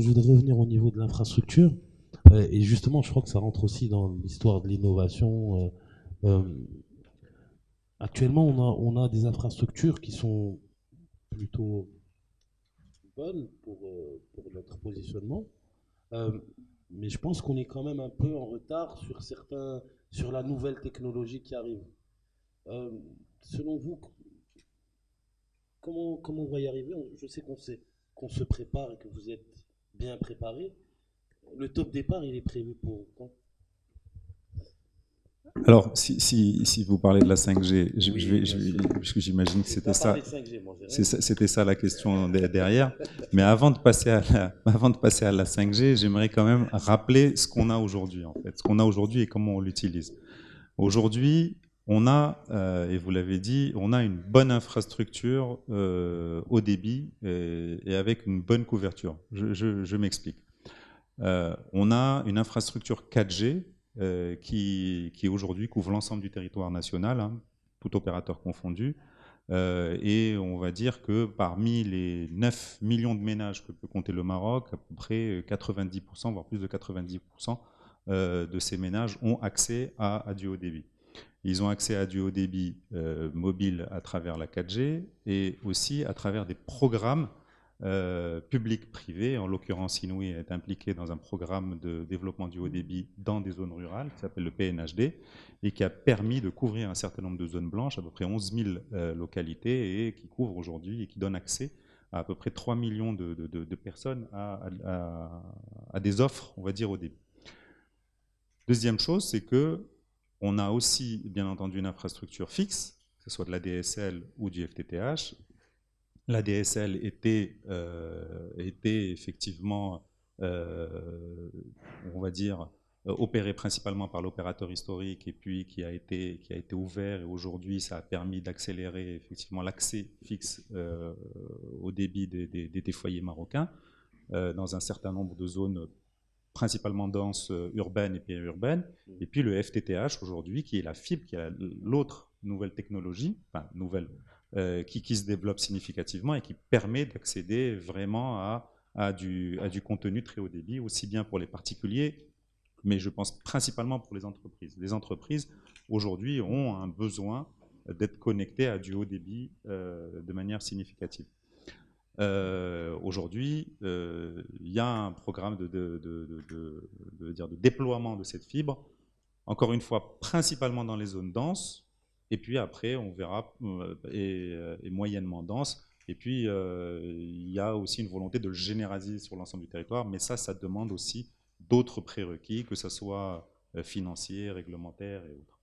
je voudrais revenir au niveau de l'infrastructure. Et justement, je crois que ça rentre aussi dans l'histoire de l'innovation. Actuellement, on a des infrastructures qui sont plutôt bonnes pour notre positionnement. Euh, mais je pense qu'on est quand même un peu en retard sur la nouvelle technologie qui arrive. Euh, Selon vous, comment on va y arriver? Je sais qu'on se prépare et que vous êtes bien préparé. Le top départ, il est prévu pour quand? Alors, si vous parlez de la 5G, Oui, bien sûr. puisque j'imagine que J'ai pas parlé de 5G, moi, j'ai rien dit. c'était ça la question derrière. Mais avant de passer avant de passer à la 5G, j'aimerais quand même rappeler ce qu'on a aujourd'hui, en fait, ce qu'on a aujourd'hui et comment on l'utilise. Aujourd'hui, on a, et vous l'avez dit, on a une bonne infrastructure haut débit et avec une bonne couverture. Je m'explique. On a une infrastructure 4G qui aujourd'hui couvre l'ensemble du territoire national, hein, tout opérateur confondu. Et on va dire que parmi les 9 millions de ménages que peut compter le Maroc, à peu près 90%, voire plus de 90% de ces ménages ont accès à du haut débit. Ils ont accès à du haut débit mobile à travers la 4G et aussi à travers des programmes public-privé. En l'occurrence, Inouï est impliqué dans un programme de développement du haut débit dans des zones rurales qui s'appelle le PNHD et qui a permis de couvrir un certain nombre de zones blanches, à peu près 11 000 localités, et qui couvre aujourd'hui et qui donne accès à peu près 3 millions de personnes à des offres, on va dire, au débit. Deuxième chose, c'est que on a aussi, bien entendu, une infrastructure fixe, que ce soit de la DSL ou du FTTH. La DSL était effectivement, on va dire, opérée principalement par l'opérateur historique et puis qui a été ouvert, et aujourd'hui ça a permis d'accélérer effectivement l'accès fixe au débit des foyers marocains dans un certain nombre de zones principalement denses, urbaines et périurbaines. Et puis le FTTH aujourd'hui, qui est la fibre, qui est l'autre nouvelle technologie, enfin nouvelle, qui se développe significativement et qui permet d'accéder vraiment à du contenu très haut débit, aussi bien pour les particuliers, mais je pense principalement pour les entreprises. Les entreprises, aujourd'hui, ont un besoin d'être connectées à du haut débit de manière significative. Aujourd'hui, il y a un programme de déploiement de cette fibre, encore une fois, principalement dans les zones denses, et puis après, on verra, et moyennement denses, et puis il y a aussi une volonté de le généraliser sur l'ensemble du territoire, mais ça demande aussi d'autres prérequis, que ce soit financiers, réglementaires et autres.